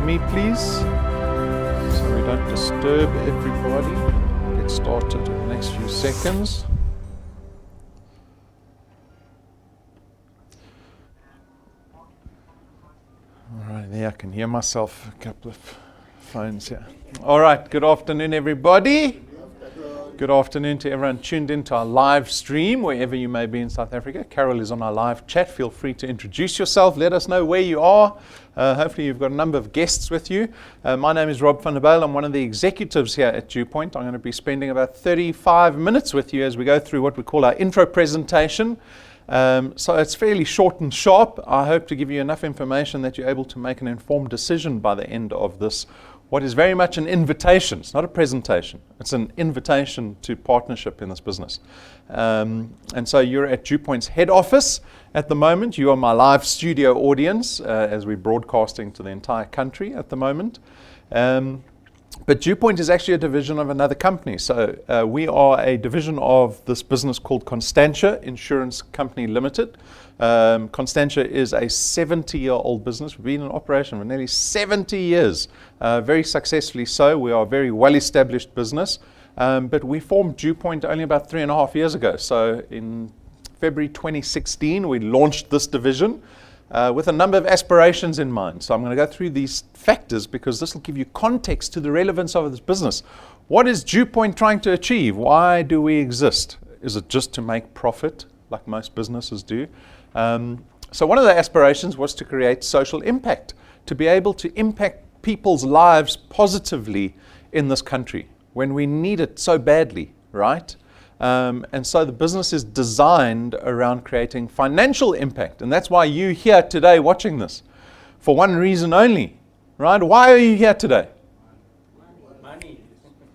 me, please, so we don't disturb everybody. We'll get started in the next few seconds. All right, there I can hear myself. A couple of phones here. All right, good afternoon, everybody. Good afternoon to everyone tuned into our live stream, wherever you may be in South Africa. Carol is on our live chat. Feel free to introduce yourself. Let us know where you are. Hopefully you've got a number of guests with you. My name is Rob van der Bijl. I'm one of the executives here at DuePoint. I'm going to be spending about 35 minutes with you as we go through what we call our intro presentation. So it's fairly short and sharp. I hope to give you enough information that you're able to make an informed decision by the end of this. What is very much an invitation. It's not a presentation. It's an invitation to partnership in this business. And so you're at DuePoint's head office at the moment. You are my live studio audience as we're broadcasting to the entire country at the moment. But DuePoint is actually a division of another company. So we are a division of this business called Constantia Insurance Company Limited. Constantia is a 70-year-old business. We've been in operation for nearly 70 years, very successfully so. We are a very well-established business, but we formed DuePoint only about 3.5 years ago. So in February 2016, we launched this division with a number of aspirations in mind. So I'm going to go through these factors because this will give you context to the relevance of this business. What is DuePoint trying to achieve? Why do we exist? Is it just to make profit, like most businesses do? So one of the aspirations was to create social impact, to be able to impact people's lives positively in this country when we need it so badly, right? And so the business is designed around creating financial impact. And that's why you're here today watching this, for one reason only, right? Why are you here today?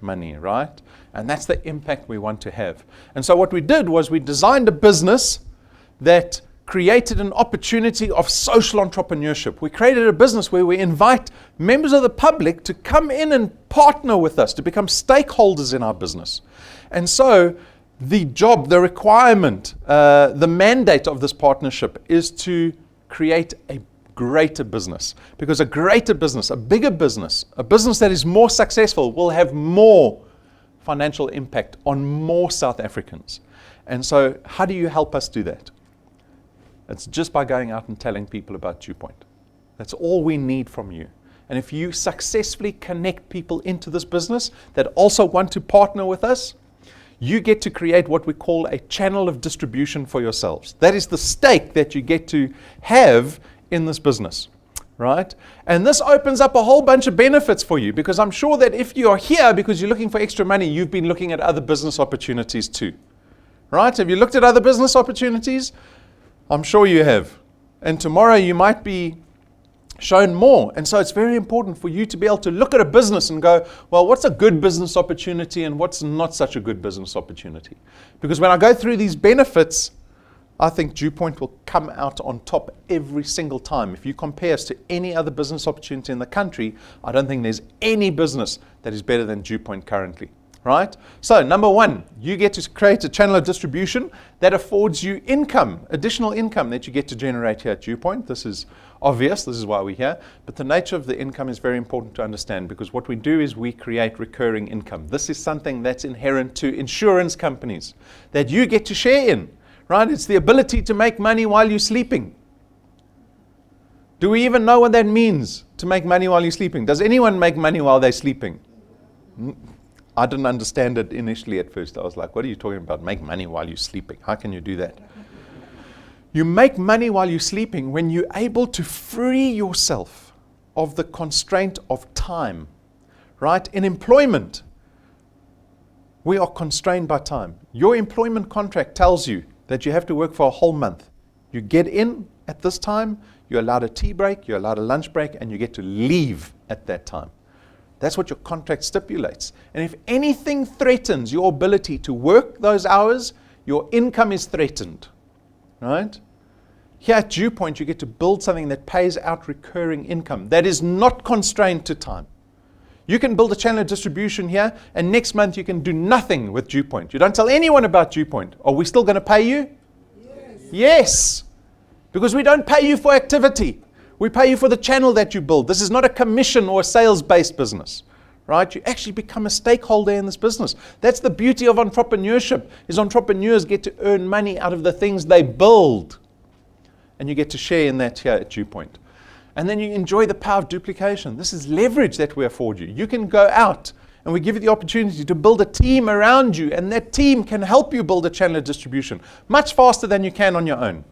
Money, right? And that's the impact we want to have. And so what we did was we designed a business that created an opportunity of social entrepreneurship. We created a business where we invite members of the public to come in and partner with us, to become stakeholders in our business. And so the job, the requirement, the mandate of this partnership is to create a greater business. Because a greater business, a bigger business, a business that is more successful will have more financial impact on more South Africans. And so how do you help us do that? It's just by going out and telling people about DuePoint. That's all we need from you. And if you successfully connect people into this business that also want to partner with us, you get to create what we call a channel of distribution for yourselves. That is the stake that you get to have in this business, right? And this opens up a whole bunch of benefits for you, because I'm sure that if you are here because you're looking for extra money, you've been looking at other business opportunities too, right? Have you looked at other business opportunities? I'm sure you have. And tomorrow you might be shown more. And so it's very important for you to be able to look at a business and go, well, what's a good business opportunity and what's not such a good business opportunity? Because when I go through these benefits, I think DuePoint will come out on top every single time. If you compare us to any other business opportunity in the country, I don't think there's any business that is better than DuePoint currently. Right? So number one, you get to create a channel of distribution that affords you income, additional income that you get to generate here at DuePoint. This is obvious. This is why we're here. But the nature of the income is very important to understand, because what we do is we create recurring income. This is something that's inherent to insurance companies that you get to share in. Right? It's the ability to make money while you're sleeping. Do we even know what that means, to make money while you're sleeping? Does anyone make money while they're sleeping? I didn't understand it initially at first. I was like, what are you talking about? Make money while you're sleeping. How can you do that? You make money while you're sleeping when you're able to free yourself of the constraint of time, right? In employment, we are constrained by time. Your employment contract tells you that you have to work for a whole month. You get in at this time, you're allowed a tea break, you're allowed a lunch break, and you get to leave at that time. That's what your contract stipulates. And if anything threatens your ability to work those hours, your income is threatened, right? Here at DuePoint, you get to build something that pays out recurring income that is not constrained to time. You can build a channel of distribution here, and next month you can do nothing with DuePoint. You don't tell anyone about DuePoint. Are we still going to pay you? Yes. Yes. Because we don't pay you for activity. We pay you for the channel that you build. This is not a commission or a sales-based business, right? You actually become a stakeholder in this business. That's the beauty of entrepreneurship, is entrepreneurs get to earn money out of the things they build. And you get to share in that here at DuePoint. And then you enjoy the power of duplication. This is leverage that we afford you. You can go out and we give you the opportunity to build a team around you, and that team can help you build a channel of distribution much faster than you can on your own.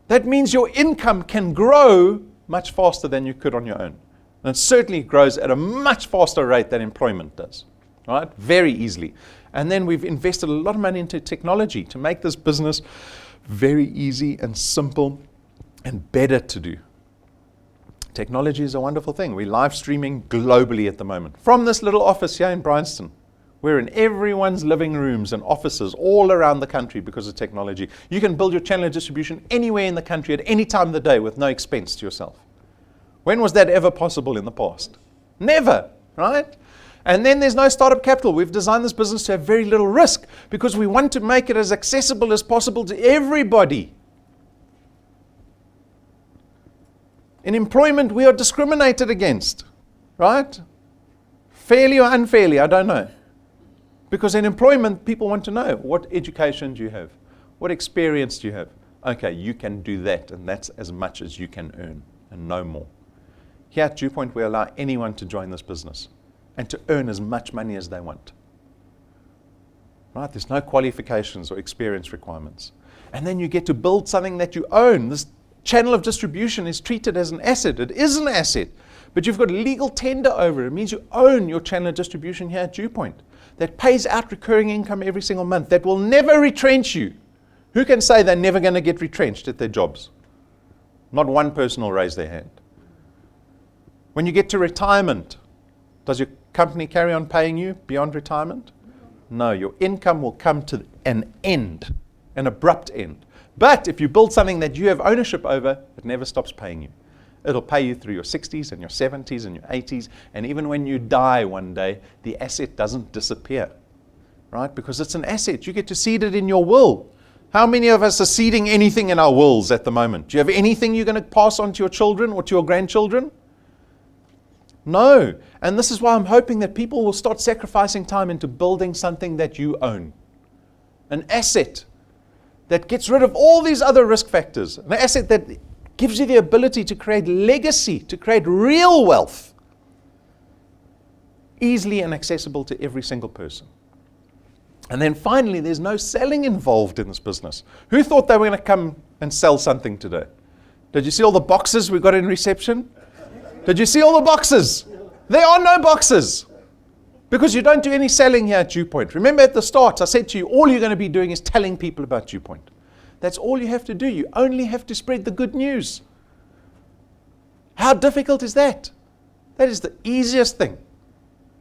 That means your income can grow much faster than you could on your own. And it certainly grows at a much faster rate than employment does, right? Very easily. And then we've invested a lot of money into technology to make this business very easy and simple and better to do. Technology is a wonderful thing. We're live streaming globally at the moment. From this little office here in Bryanston, we're in everyone's living rooms and offices all around the country because of technology. You can build your channel of distribution anywhere in the country at any time of the day with no expense to yourself. When was that ever possible in the past? Never, right? And then there's no startup capital. We've designed this business to have very little risk because we want to make it as accessible as possible to everybody. In employment, we are discriminated against, right? Fairly or unfairly, I don't know. Because in employment, people want to know, what education do you have? What experience do you have? Okay, you can do that, and that's as much as you can earn, and no more. Here at DuePoint, we allow anyone to join this business and to earn as much money as they want. Right? There's no qualifications or experience requirements. And then you get to build something that you own. This channel of distribution is treated as an asset. It is an asset, but you've got legal tender over it. It means you own your channel of distribution here at DuePoint that pays out recurring income every single month, that will never retrench you. Who can say they're never going to get retrenched at their jobs? Not one person will raise their hand. When you get to retirement, does your company carry on paying you beyond retirement? No, your income will come to an end, an abrupt end. But if you build something that you have ownership over, it never stops paying you. It'll pay you through your 60s and your 70s and your 80s, and even when you die one day, the asset doesn't disappear, right? Because it's an asset. You get to seed it in your will. How many of us are seeding anything in our wills at the moment? Do you have anything you're going to pass on to your children or to your grandchildren? No. And this is why I'm hoping that people will start sacrificing time into building something that you own. An asset that gets rid of all these other risk factors. An asset that gives you the ability to create legacy, to create real wealth, easily and accessible to every single person. And then finally, there's no selling involved in this business. Who thought they were going to come and sell something today? Did you see all the boxes we got in reception? Did you see all the boxes? There are no boxes. Because you don't do any selling here at DuePoint. Remember at the start, I said to you, all you're going to be doing is telling people about DuePoint. That's all you have to do. You only have to spread the good news. How difficult is that? That is the easiest thing.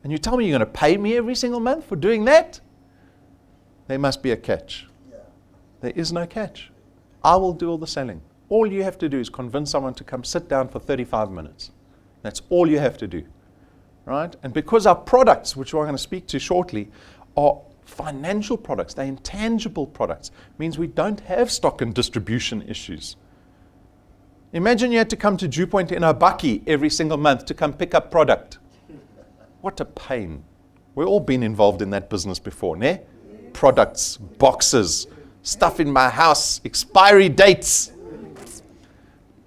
And you tell me you're going to pay me every single month for doing that? There must be a catch. There is no catch. I will do all the selling. All you have to do is convince someone to come sit down for 35 minutes. That's all you have to do. Right? And because our products, which we're going to speak to shortly, are financial products, they're intangible products, means we don't have stock and distribution issues. Imagine you had to come to DuePoint in a bakkie every single month to come pick up product. What a pain. We've all been involved in that business before, ne? Products, boxes, stuff in my house, expiry dates.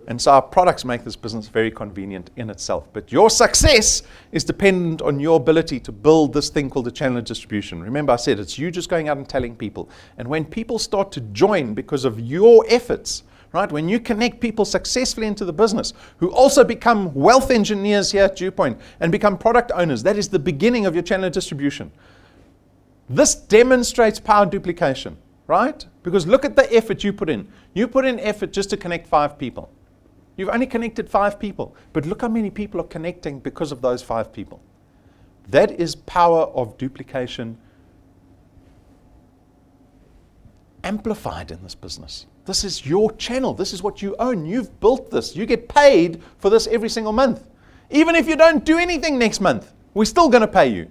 And so our products make this business very convenient in itself. But your success is dependent on your ability to build this thing called a channel of distribution. Remember I said it's you just going out and telling people. And when people start to join because of your efforts, right? When you connect people successfully into the business who also become wealth engineers here at DuePoint and become product owners, that is the beginning of your channel of distribution. This demonstrates power duplication, right? Because look at the effort you put in. You put in effort just to connect 5 people. You've only connected 5 people, but look how many people are connecting because of those 5 people. That is power of duplication amplified in this business. This is your channel. This is what you own. You've built this. You get paid for this every single month. Even if you don't do anything next month, we're still going to pay you.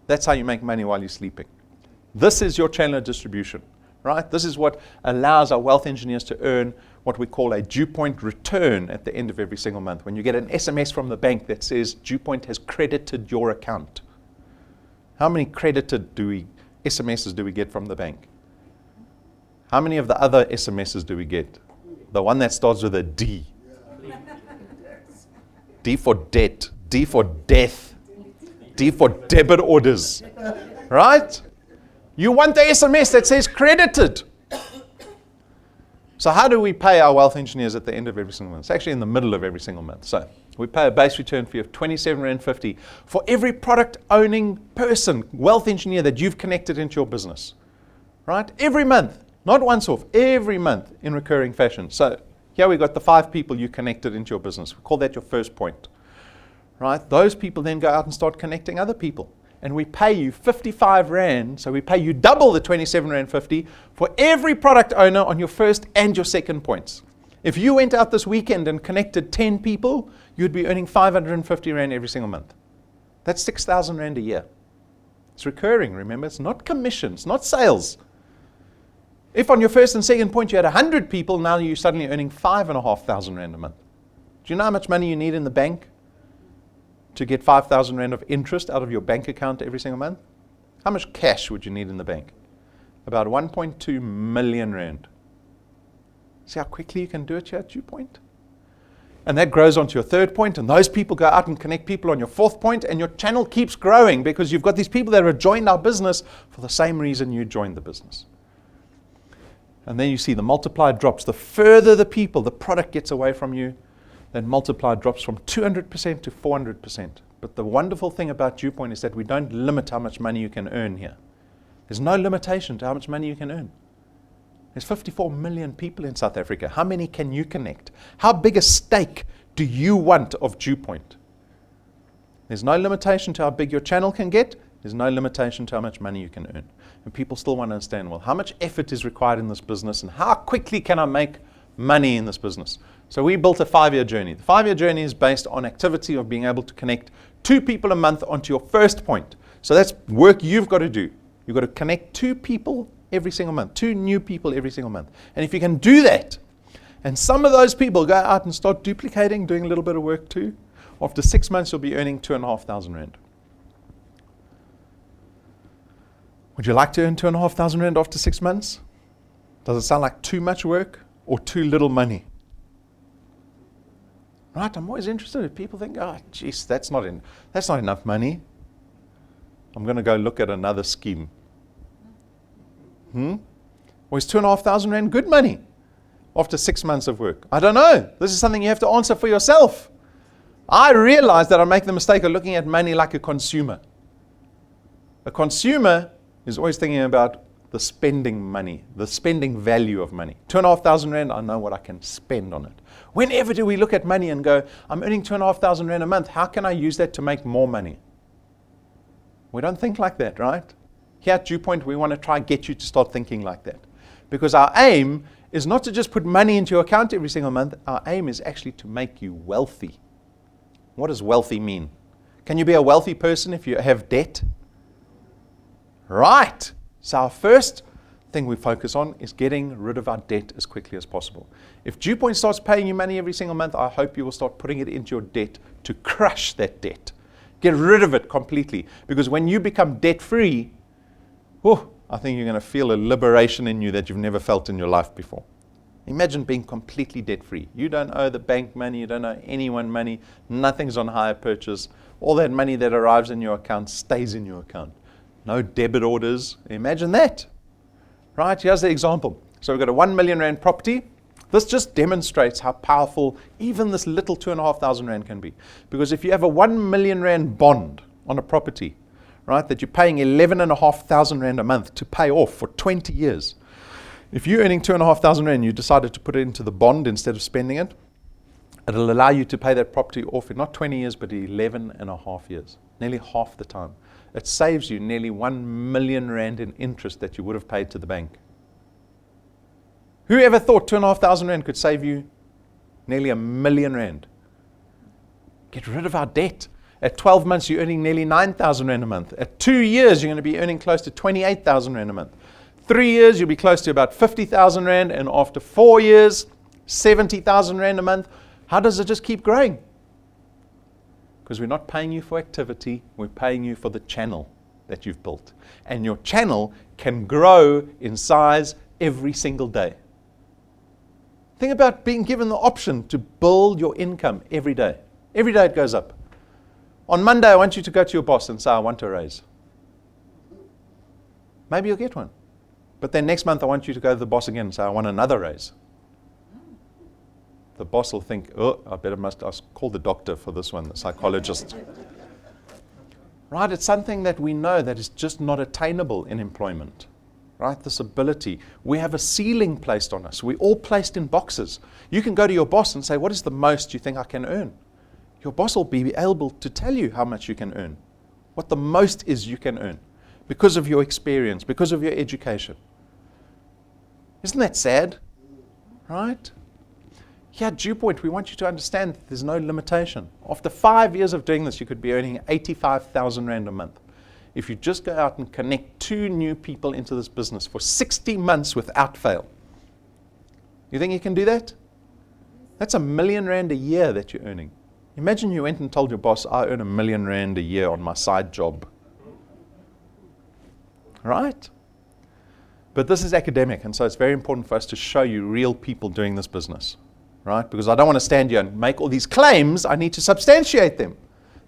That's how you make money while you're sleeping. This is your channel of distribution, right? This is what allows our wealth engineers to earn what we call a DuePoint return at the end of every single month. When you get an SMS from the bank that says DuePoint has credited your account. How many credited SMSs do we get from the bank? How many of the other SMSs do we get? The one that starts with a D. D for debt, D for death, D for debit orders. Right? You want the SMS that says credited. So how do we pay our wealth engineers at the end of every single month? It's actually in the middle of every single month. So we pay a base return fee of R27.50 for every product owning person, wealth engineer that you've connected into your business. Right? Every month. Not once off, every month in recurring fashion. So here we got the 5 people you connected into your business. We call that your first point. Right? Those people then go out and start connecting other people. And we pay you 55 Rand, so we pay you double the R27.50 for every product owner on your first and your second points. If you went out this weekend and connected 10 people, you'd be earning 550 Rand every single month. That's 6,000 Rand a year. It's recurring, remember? It's not commissions, not sales. If on your first and second point you had 100 people, now you're suddenly earning 5,500 Rand a month. Do you know how much money you need in the bank to get 5,000 Rand of interest out of your bank account every single month? How much cash would you need in the bank? About 1.2 million Rand. See how quickly you can do it here at DuePoint? And that grows onto your third point, and those people go out and connect people on your fourth point, and your channel keeps growing because you've got these people that have joined our business for the same reason you joined the business. And then you see the multiplier drops. The further the people, the product gets away from you, then multiplier drops from 200% to 400%. But the wonderful thing about DuePoint is that we don't limit how much money you can earn here. There's no limitation to how much money you can earn. There's 54 million people in South Africa. How many can you connect? How big a stake do you want of DuePoint? There's no limitation to how big your channel can get. There's no limitation to how much money you can earn. And people still want to understand, well, how much effort is required in this business and how quickly can I make money in this business? So we built a 5-year journey. The 5-year journey is based on activity of being able to connect 2 people a month onto your first point. So that's work you've got to do. You've got to connect 2 people every single month, 2 new people every single month. And if you can do that, and some of those people go out and start duplicating, doing a little bit of work too, after 6 months you'll be earning 2,500 Rand. Would you like to earn 2,500 Rand after 6 months? Does it sound like too much work or too little money? Right, I'm always interested if people think, oh, geez, that's not enough money. I'm going to go look at another scheme. Or is 2,500 Rand good money after 6 months of work? I don't know. This is something you have to answer for yourself. I realize that I make the mistake of looking at money like a consumer. A consumer is always thinking about the spending money, the spending value of money. 2,500 Rand, I know what I can spend on it. Whenever do we look at money and go, I'm earning 2,500 Rand a month, how can I use that to make more money? We don't think like that, right? Here at DuePoint, we want to try and get you to start thinking like that. Because our aim is not to just put money into your account every single month. Our aim is actually to make you wealthy. What does wealthy mean? Can you be a wealthy person if you have debt? Right. So our first thing we focus on is getting rid of our debt as quickly as possible. If DuePoint starts paying you money every single month, I hope you will start putting it into your debt to crush that debt. Get rid of it completely. Because when you become debt-free, I think you're going to feel a liberation in you that you've never felt in your life before. Imagine being completely debt-free. You don't owe the bank money, you don't owe anyone money, nothing's on hire purchase. All that money that arrives in your account stays in your account. No debit orders. Imagine that. Right, here's the example. So we've got a 1 million Rand property. This just demonstrates how powerful even this little 2,500 Rand can be. Because if you have a 1 million Rand bond on a property, right, that you're paying 11,500 Rand a month to pay off for 20 years. If you're earning 2,500 Rand, you decided to put it into the bond instead of spending it, it'll allow you to pay that property off in not 20 years, but 11.5 years, nearly half the time. It saves you nearly 1 million Rand in interest that you would have paid to the bank. Who ever thought 2,500 Rand could save you nearly 1 million Rand? Get rid of our debt. At 12 months, you're earning nearly 9,000 Rand a month. At 2 years, you're going to be earning close to 28,000 Rand a month. 3 years, you'll be close to about 50,000 Rand. And after 4 years, 70,000 Rand a month. How does it just keep growing? Because we're not paying you for activity, we're paying you for the channel that you've built. And your channel can grow in size every single day. Think about being given the option to build your income every day. Every day it goes up. On Monday, I want you to go to your boss and say, I want a raise. Maybe you'll get one. But then next month, I want you to go to the boss again and say, I want another raise. The boss will think, oh, I'll call the doctor for this one, the psychologist. Right? It's something that we know that is just not attainable in employment. Right? This ability. We have a ceiling placed on us. We're all placed in boxes. You can go to your boss and say, what is the most you think I can earn? Your boss will be able to tell you how much you can earn. What the most is you can earn. Because of your experience, because of your education. Isn't that sad? Right? Here at DuePoint, we want you to understand that there's no limitation. After 5 years of doing this, you could be earning 85,000 Rand a month. If you just go out and connect 2 new people into this business for 60 months without fail. You think you can do that? That's R1 million a year that you're earning. Imagine you went and told your boss, I earn R1 million a year on my side job. Right? But this is academic, and so it's very important for us to show you real people doing this business. Right? Because I don't want to stand here and make all these claims. I need to substantiate them.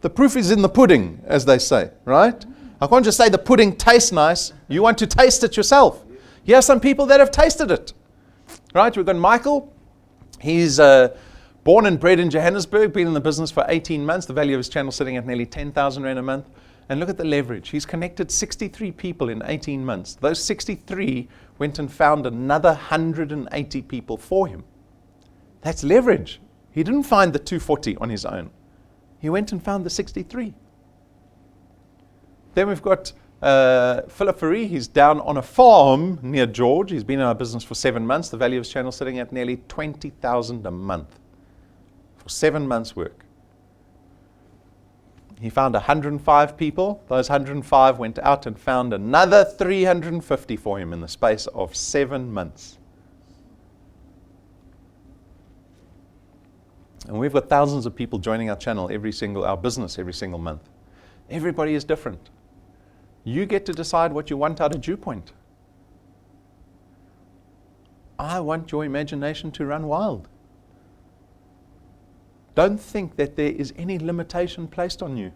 The proof is in the pudding, as they say. Right? I can't just say the pudding tastes nice. You want to taste it yourself. Here are some people that have tasted it. Right? We've got Michael. He's born and bred in Johannesburg, been in the business for 18 months. The value of his channel sitting at nearly 10,000 Rand a month. And look at the leverage. He's connected 63 people in 18 months. Those 63 went and found another 180 people for him. That's leverage. He didn't find the 240 on his own. He went and found the 63. Then we've got Philip Fourie. He's down on a farm near George. He's been in our business for 7 months. The value of his channel sitting at nearly 20,000 a month for 7 months' work. He found 105 people. Those 105 went out and found another 350 for him in the space of 7 months. And we've got thousands of people joining our channel our business every single month. Everybody is different. You get to decide what you want out of DuePoint. I want your imagination to run wild. Don't think that there is any limitation placed on you.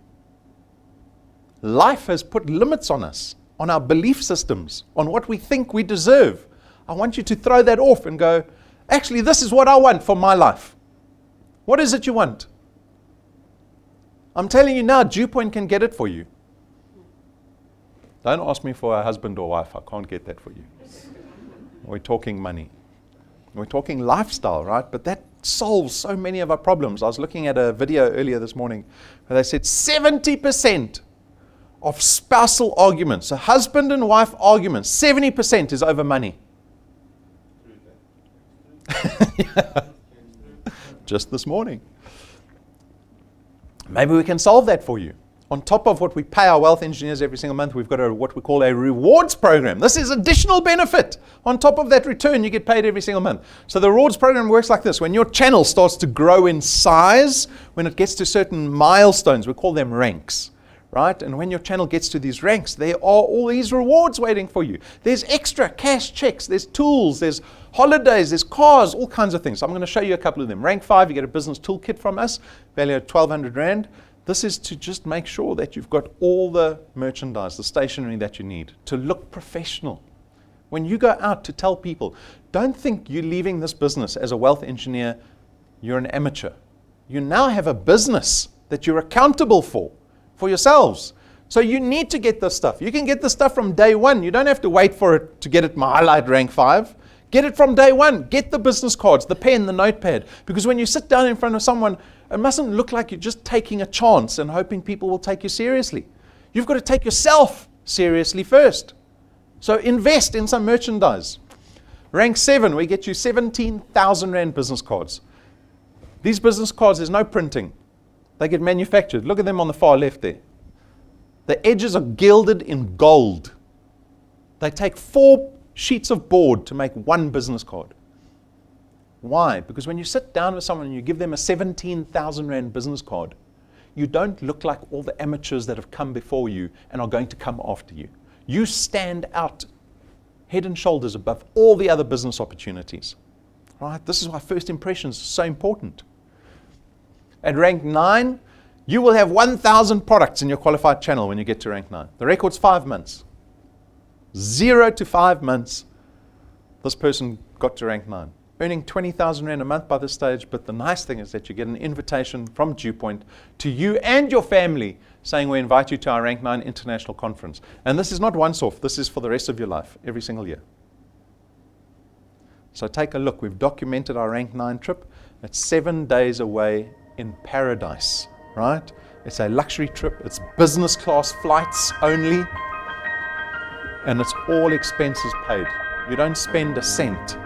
Life has put limits on us, on our belief systems, on what we think we deserve. I want you to throw that off and go, actually, this is what I want for my life. What is it you want? I'm telling you now, DuePoint can get it for you. Don't ask me for a husband or wife. I can't get that for you. We're talking money. We're talking lifestyle, right? But that solves so many of our problems. I was looking at a video earlier this morning where they said 70% of spousal arguments, so husband and wife arguments, 70% is over money. Yeah. Just this morning. Maybe we can solve that for you. On top of what we pay our wealth engineers every single month, we've got what we call a rewards program. This is additional benefit. On top of that return, you get paid every single month. So the rewards program works like this. When your channel starts to grow in size, when it gets to certain milestones, we call them ranks. Right? And when your channel gets to these ranks, there are all these rewards waiting for you. There's extra cash checks, there's tools, there's holidays, there's cars, all kinds of things. So I'm going to show you a couple of them. Rank 5, you get a business toolkit from us, value of 1,200 Rand. This is to just make sure that you've got all the merchandise, the stationery that you need to look professional. When you go out to tell people, don't think you're leaving this business as a wealth engineer, you're an amateur. You now have a business that you're accountable for yourselves. So you need to get this stuff. You can get this stuff from day one. You don't have to wait for it to get it highlight rank 5. Get it from day one. Get the business cards, the pen, the notepad. Because when you sit down in front of someone, it mustn't look like you're just taking a chance and hoping people will take you seriously. You've got to take yourself seriously first. So invest in some merchandise. Rank 7, we get you 17,000 Rand business cards. These business cards, there's no printing. They get manufactured. Look at them on the far left there. The edges are gilded in gold. They take 4 sheets of board to make one business card. Why? Because when you sit down with someone and you give them a 17,000 Rand business card, you don't look like all the amateurs that have come before you and are going to come after you. You stand out head and shoulders above all the other business opportunities. Right? This is why first impressions are so important. At rank 9, you will have 1,000 products in your qualified channel when you get to rank 9. The record's 5 months. 0 to 5 months, this person got to rank 9. Earning 20,000 Rand a month by this stage, but the nice thing is that you get an invitation from DuePoint to you and your family saying we invite you to our Rank 9 International Conference. And this is not once off, this is for the rest of your life, every single year. So take a look, we've documented our Rank 9 trip. It's 7 days away in paradise, right? It's a luxury trip, it's business class flights only, and it's all expenses paid. You don't spend a cent.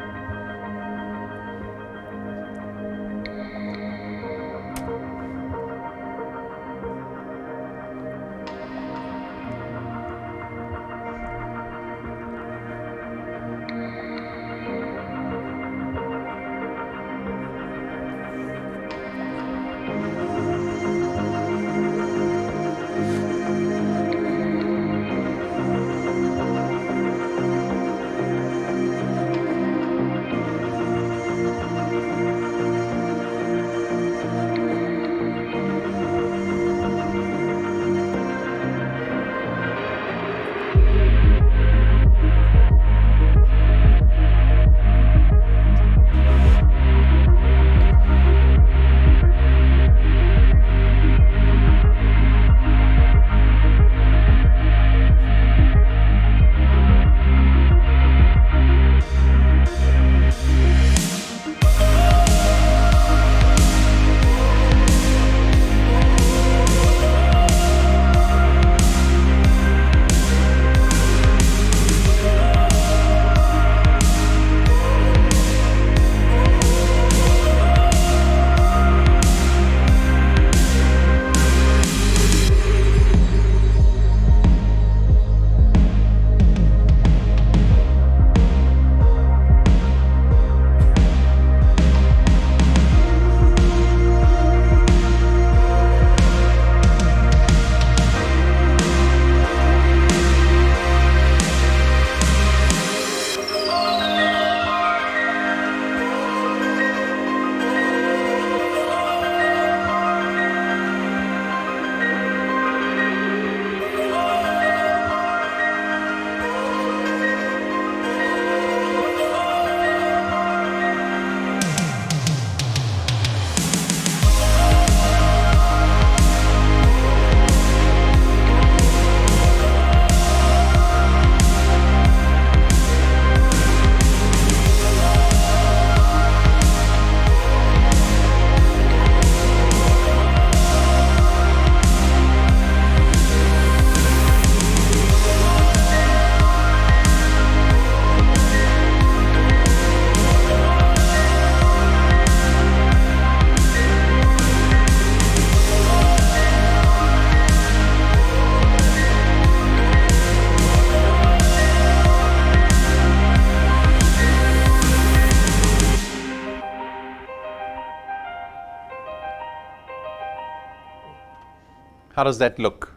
How does that look?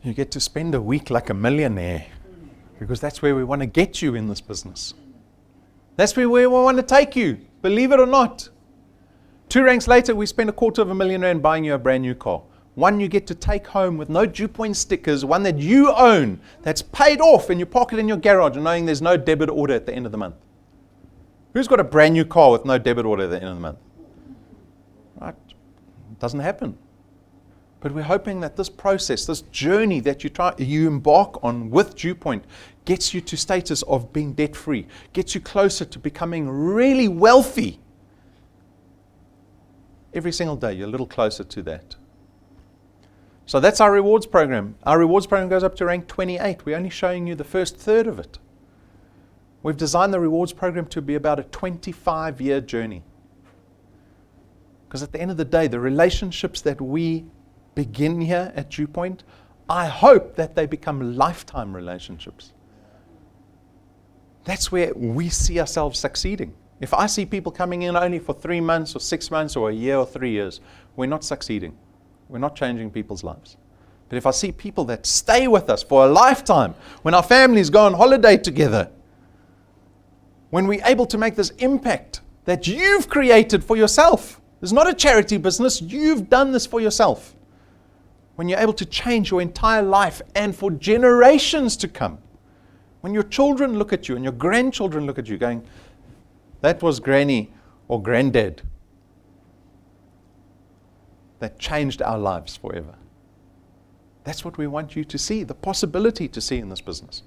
You get to spend a week like a millionaire, because that's where we want to get you in this business. That's where we want to take you, believe it or not. 2 ranks later, we spend R250,000 Rand buying you a brand new car. One you get to take home with no DuePoint stickers, one that you own, that's paid off, and you park it in your garage knowing there's no debit order at the end of the month. Who's got a brand new car with no debit order at the end of the month? Right? It doesn't happen. But we're hoping that this process, this journey that you embark on with DuePoint gets you to status of being debt-free, gets you closer to becoming really wealthy. Every single day, you're a little closer to that. So that's our rewards program. Our rewards program goes up to rank 28. We're only showing you the first third of it. We've designed the rewards program to be about a 25-year journey. Because at the end of the day, the relationships that we begin here at DuePoint, I hope that they become lifetime relationships. That's where we see ourselves succeeding, If I see people coming in only for 3 months or 6 months or a year or 3 years, we're not succeeding. We're not changing people's lives. But if I see people that stay with us for a lifetime, when our families go on holiday together, when we're able to make this impact that you've created for yourself. It's not a charity business. You've done this for yourself. When you're able to change your entire life and for generations to come. When your children look at you and your grandchildren look at you going, that was granny or granddad that changed our lives forever. That's what we want you to see, the possibility to see in this business.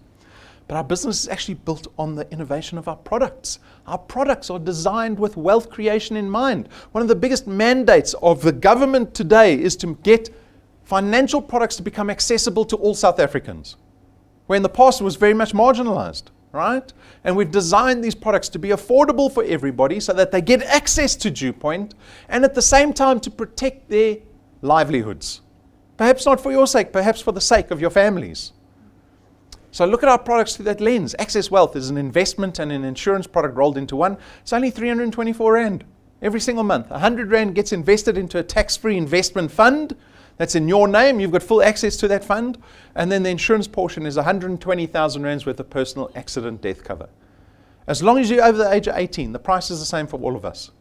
But our business is actually built on the innovation of our products. Our products are designed with wealth creation in mind. One of the biggest mandates of the government today is to get financial products to become accessible to all South Africans, where in the past it was very much marginalized, right? And we've designed these products to be affordable for everybody so that they get access to DuePoint and at the same time to protect their livelihoods. Perhaps not for your sake, perhaps for the sake of your families. So look at our products through that lens. Access Wealth is an investment and an insurance product rolled into one. It's only 324 Rand every single month. 100 Rand gets invested into a tax-free investment fund that's in your name. You've got full access to that fund. And then the insurance portion is 120,000 Rands worth of personal accident death cover. As long as you're over the age of 18, the price is the same for all of us.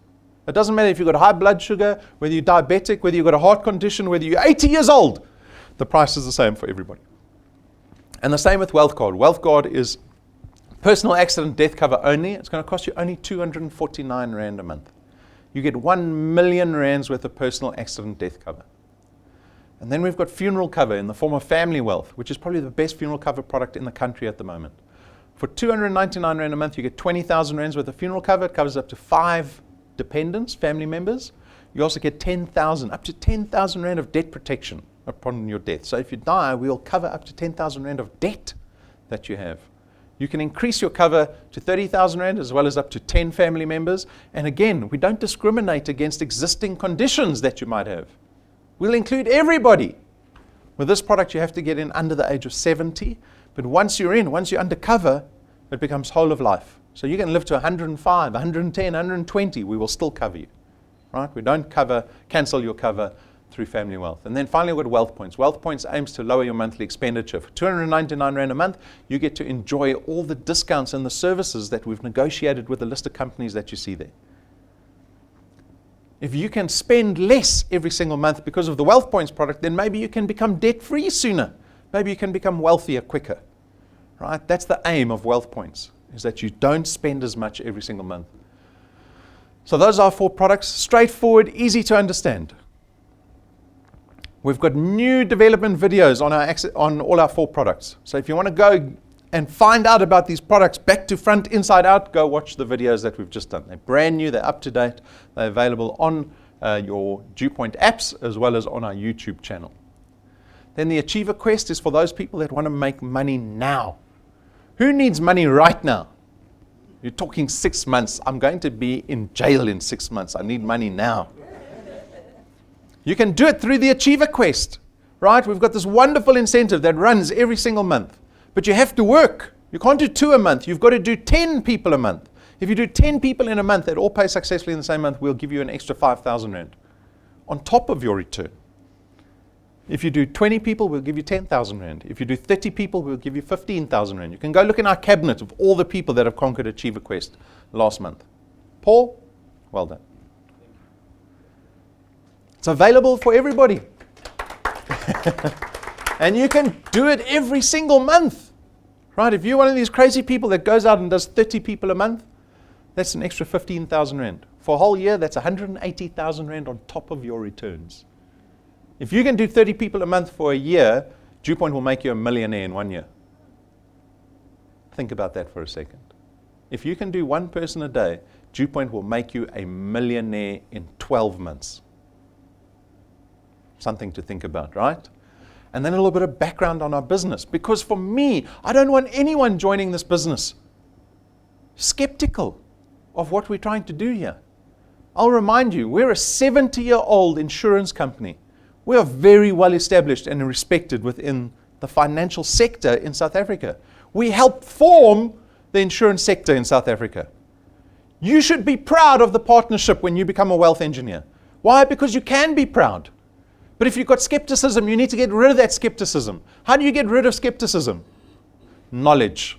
It doesn't matter if you've got high blood sugar, whether you're diabetic, whether you've got a heart condition, whether you're 80 years old. The price is the same for everybody. And the same with WealthGuard. WealthGuard is personal accident death cover only. It's going to cost you only 249 Rand a month. You get 1 million Rands worth of personal accident death cover. And then we've got funeral cover in the form of Family Wealth, which is probably the best funeral cover product in the country at the moment. For 299 Rand a month, you get 20,000 Rands worth of funeral cover. It covers up to 5 dependents, family members. You also get 10,000, up to 10,000 Rand of debt protection upon your death. So if you die, we'll cover up to 10,000 Rand of debt that you have. You can increase your cover to 30,000 Rand as well as up to 10 family members. And again, we don't discriminate against existing conditions that you might have. We'll include everybody. With this product, you have to get in under the age of 70. But once you're in, once you're undercover, it becomes whole of life. So you can live to 105, 110, 120. We will still cover you. Right? We don't cancel your cover through Family Wealth. And then finally, we've got Wealth Points. Wealth Points aims to lower your monthly expenditure. For 299 Rand a month, you get to enjoy all the discounts and the services that we've negotiated with the list of companies that you see there. If you can spend less every single month because of the Wealth Points product, then maybe you can become debt-free sooner. Maybe you can become wealthier quicker. Right? That's the aim of Wealth Points, is that you don't spend as much every single month. So those are 4 products, straightforward, easy to understand. We've got new development videos on all our 4 products. So if you want to go and find out about these products back to front, inside out, go watch the videos that we've just done. They're brand new, they're up to date, they're available on your DuePoint apps as well as on our YouTube channel. Then the Achiever Quest is for those people that want to make money now. Who needs money right now? You're talking 6 months. I'm going to be in jail in 6 months. I need money now. You can do it through the Achiever Quest, right? We've got this wonderful incentive that runs every single month. But you have to work. You can't do 2 a month. You've got to do 10 people a month. If you do 10 people in a month that all pay successfully in the same month, we'll give you an extra 5,000 Rand on top of your return. If you do 20 people, we'll give you 10,000 Rand. If you do 30 people, we'll give you 15,000 Rand. You can go look in our cabinet of all the people that have conquered Achiever Quest last month. Paul, well done. It's available for everybody. And you can do it every single month. Right? If you're one of these crazy people that goes out and does 30 people a month, that's an extra 15,000 Rand. For a whole year, that's 180,000 Rand on top of your returns. If you can do 30 people a month for a year, DuePoint will make you a millionaire in 1 year. Think about that for a second. If you can do 1 person a day, DuePoint will make you a millionaire in 12 months. Something to think about, right? And then a little bit of background on our business. Because for me, I don't want anyone joining this business skeptical of what we're trying to do here. I'll remind you, we're a 70-year-old insurance company. We are very well established and respected within the financial sector in South Africa. We helped form the insurance sector in South Africa. You should be proud of the partnership when you become a wealth engineer. Why? Because you can be proud. But if you've got skepticism, you need to get rid of that skepticism. How do you get rid of skepticism? Knowledge.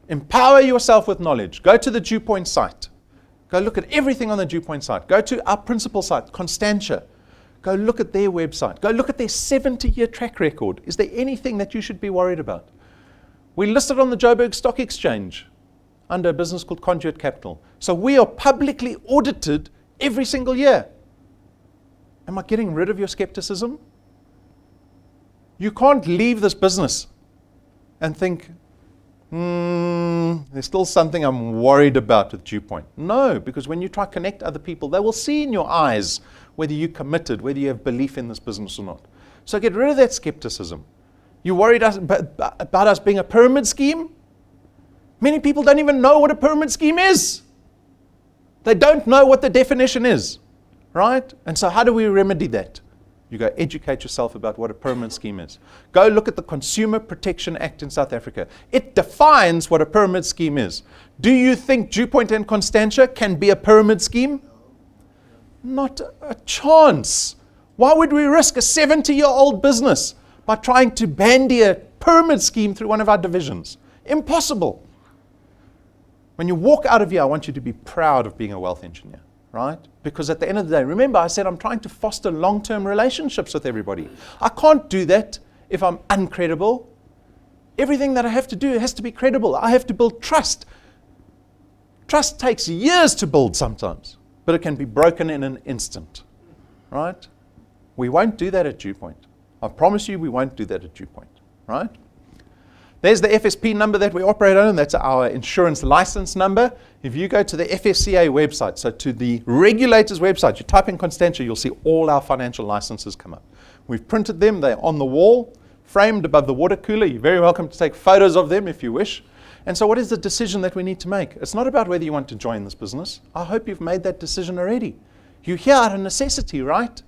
Empower yourself with knowledge. Go to the DuePoint site. Go look at everything on the DuePoint site. Go to our principal site, Constantia. Go look at their website. Go look at their 70-year track record. Is there anything that you should be worried about? We listed on the Joburg Stock Exchange under a business called Conduit Capital. So we are publicly audited every single year. Am I getting rid of your skepticism? You can't leave this business and think, there's still something I'm worried about with DuePoint. No, because when you try to connect other people, they will see in your eyes whether you're committed, whether you have belief in this business or not. So get rid of that skepticism. You worried about us being a pyramid scheme? Many people don't even know what a pyramid scheme is. They don't know what the definition is, right? And so how do we remedy that? You go educate yourself about what a pyramid scheme is. Go look at the Consumer Protection Act in South Africa. It defines what a pyramid scheme is. Do you think DuePoint and Constantia can be a pyramid scheme? Not a chance. Why would we risk a 70-year-old business by trying to bandy a pyramid scheme through one of our divisions? Impossible. When you walk out of here, I want you to be proud of being a wealth engineer, right? Because at the end of the day, remember I said I'm trying to foster long-term relationships with everybody. I can't do that if I'm uncredible. Everything that I have to do has to be credible. I have to build trust. Trust takes years to build sometimes, but it can be broken in an instant, right? We won't do that at DuePoint. I promise you we won't do that at DuePoint, right? There's the FSP number that we operate on, and that's our insurance license number. If you go to the FSCA website, so to the regulator's website, you type in Constantia, you'll see all our financial licenses come up. We've printed them, they're on the wall, framed above the water cooler. You're very welcome to take photos of them if you wish. And so what is the decision that we need to make? It's not about whether you want to join this business. I hope you've made that decision already. You're here out of necessity, right?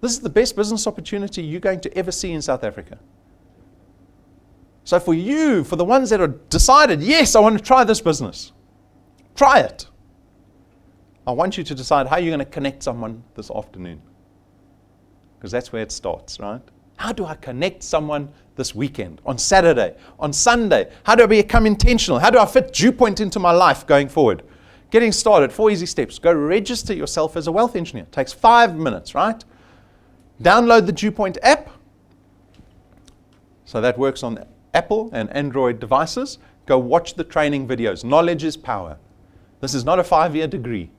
This is the best business opportunity you're going to ever see in South Africa. So for you, for the ones that are decided, yes, I want to try this business, try it. I want you to decide how you're going to connect someone this afternoon. Because that's where it starts, right? How do I connect someone this weekend, on Saturday, on Sunday? How do I become intentional? How do I fit DuePoint into my life going forward? Getting started, 4 easy steps. Go register yourself as a wealth engineer. It takes 5 minutes, right? Download the DuePoint app. So that works on Apple and Android devices. Go watch the training videos. Knowledge is power. This is not a 5-year degree.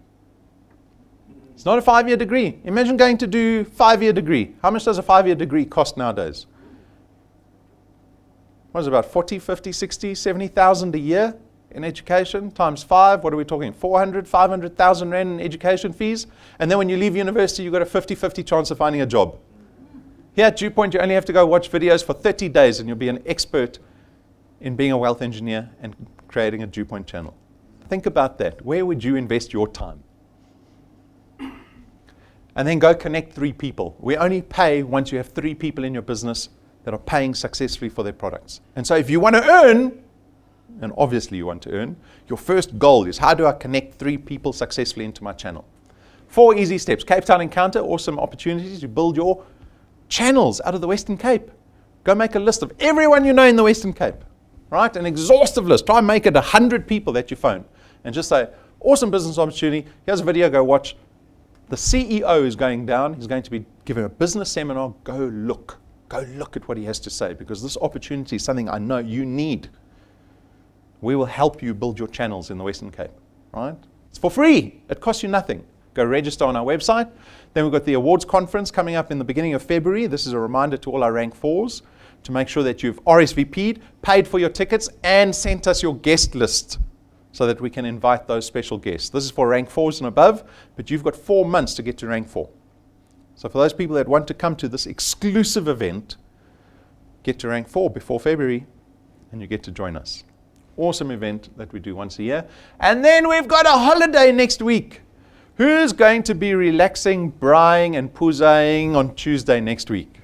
It's not a 5-year degree. Imagine going to do 5-year degree. How much does a 5-year degree cost nowadays? What is it, about 40, 50, 60, 70,000 a year in education? Times 5, what are we talking? 400, 500,000 rand in education fees. And then when you leave university, you've got a 50-50 chance of finding a job. Here at DuePoint, you only have to go watch videos for 30 days and you'll be an expert in being a wealth engineer and creating a DuePoint channel. Think about that. Where would you invest your time? And then go connect 3 people. We only pay once you have 3 people in your business that are paying successfully for their products. And so if you want to earn, and obviously you want to earn, your first goal is how do I connect 3 people successfully into my channel? 4 easy steps. Cape Town Encounter, awesome opportunities to build your channels out of the Western Cape. Go make a list of everyone you know in the Western Cape, right? An exhaustive list. Try and make it 100 people that you phone and just say, awesome business opportunity. Here's a video, go watch. The CEO is going down. He's going to be giving a business seminar. Go look. Go look at what he has to say because this opportunity is something I know you need. We will help you build your channels in the Western Cape, right? It's for free. It costs you nothing. Go register on our website. Then we've got the awards conference coming up in the beginning of February. This is a reminder to all our rank 4s to make sure that you've RSVP'd, paid for your tickets, and sent us your guest list so that we can invite those special guests. This is for rank 4s and above, but you've got 4 months to get to rank 4. So for those people that want to come to this exclusive event, get to rank 4 before February, and you get to join us. Awesome event that we do once a year. And then we've got a holiday next week. Who's going to be relaxing, braaiing, and puzaing on Tuesday next week?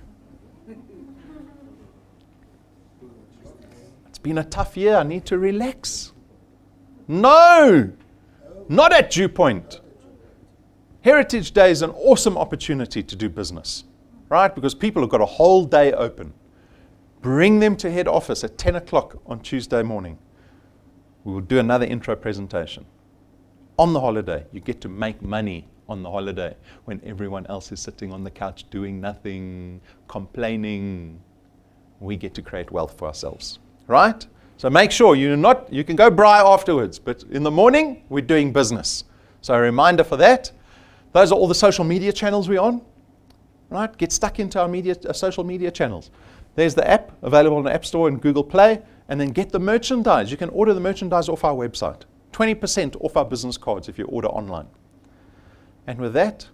It's been a tough year. I need to relax. No, not at DuePoint. Heritage Day is an awesome opportunity to do business, right? Because people have got a whole day open. Bring them to head office at 10 o'clock on Tuesday morning. We will do another intro presentation. On the holiday, you get to make money on the holiday when everyone else is sitting on the couch doing nothing, complaining. We get to create wealth for ourselves, right? So make sure you can go braai afterwards, but in the morning, we're doing business. So a reminder for that. Those are all the social media channels we're on, right? Get stuck into our social media channels. There's the app available in the App Store and Google Play, and then get the merchandise. You can order the merchandise off our website. 20% off our business cards if you order online. And with that,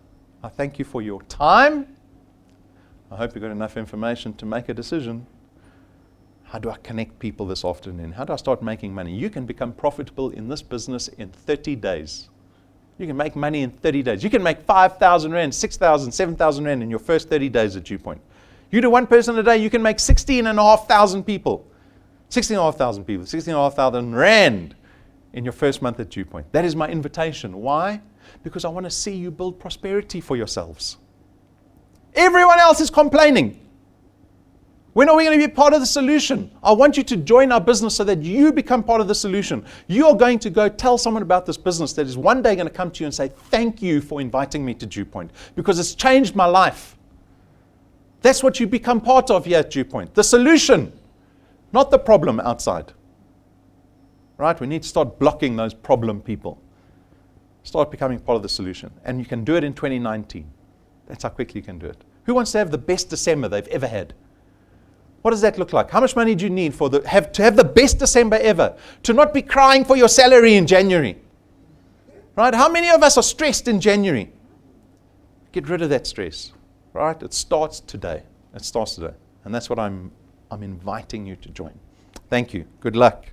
I thank you for your time. I hope you got enough information to make a decision. How do I connect people this afternoon? How do I start making money? You can become profitable in this business in 30 days. You can make money in 30 days. You can make 5,000 Rand, 6,000, 7,000 Rand in your first 30 days at DuePoint. You do one person a day, you can make 16,500 people. 16,500 people, 16,500 Rand in your first month at DuePoint. That is my invitation. Why? Because I want to see you build prosperity for yourselves. Everyone else is complaining. When are we going to be part of the solution? I want you to join our business so that you become part of the solution. You are going to go tell someone about this business that is one day going to come to you and say, thank you for inviting me to DuePoint because it's changed my life. That's what you become part of here at DuePoint. The solution, not the problem outside. Right? We need to start blocking those problem people. Start becoming part of the solution. And you can do it in 2019. That's how quickly you can do it. Who wants to have the best December they've ever had? What does that look like? How much money do you need to have the best December ever? To not be crying for your salary in January. Right? How many of us are stressed in January? Get rid of that stress. Right? It starts today. It starts today. And that's what I'm inviting you to join. Thank you. Good luck.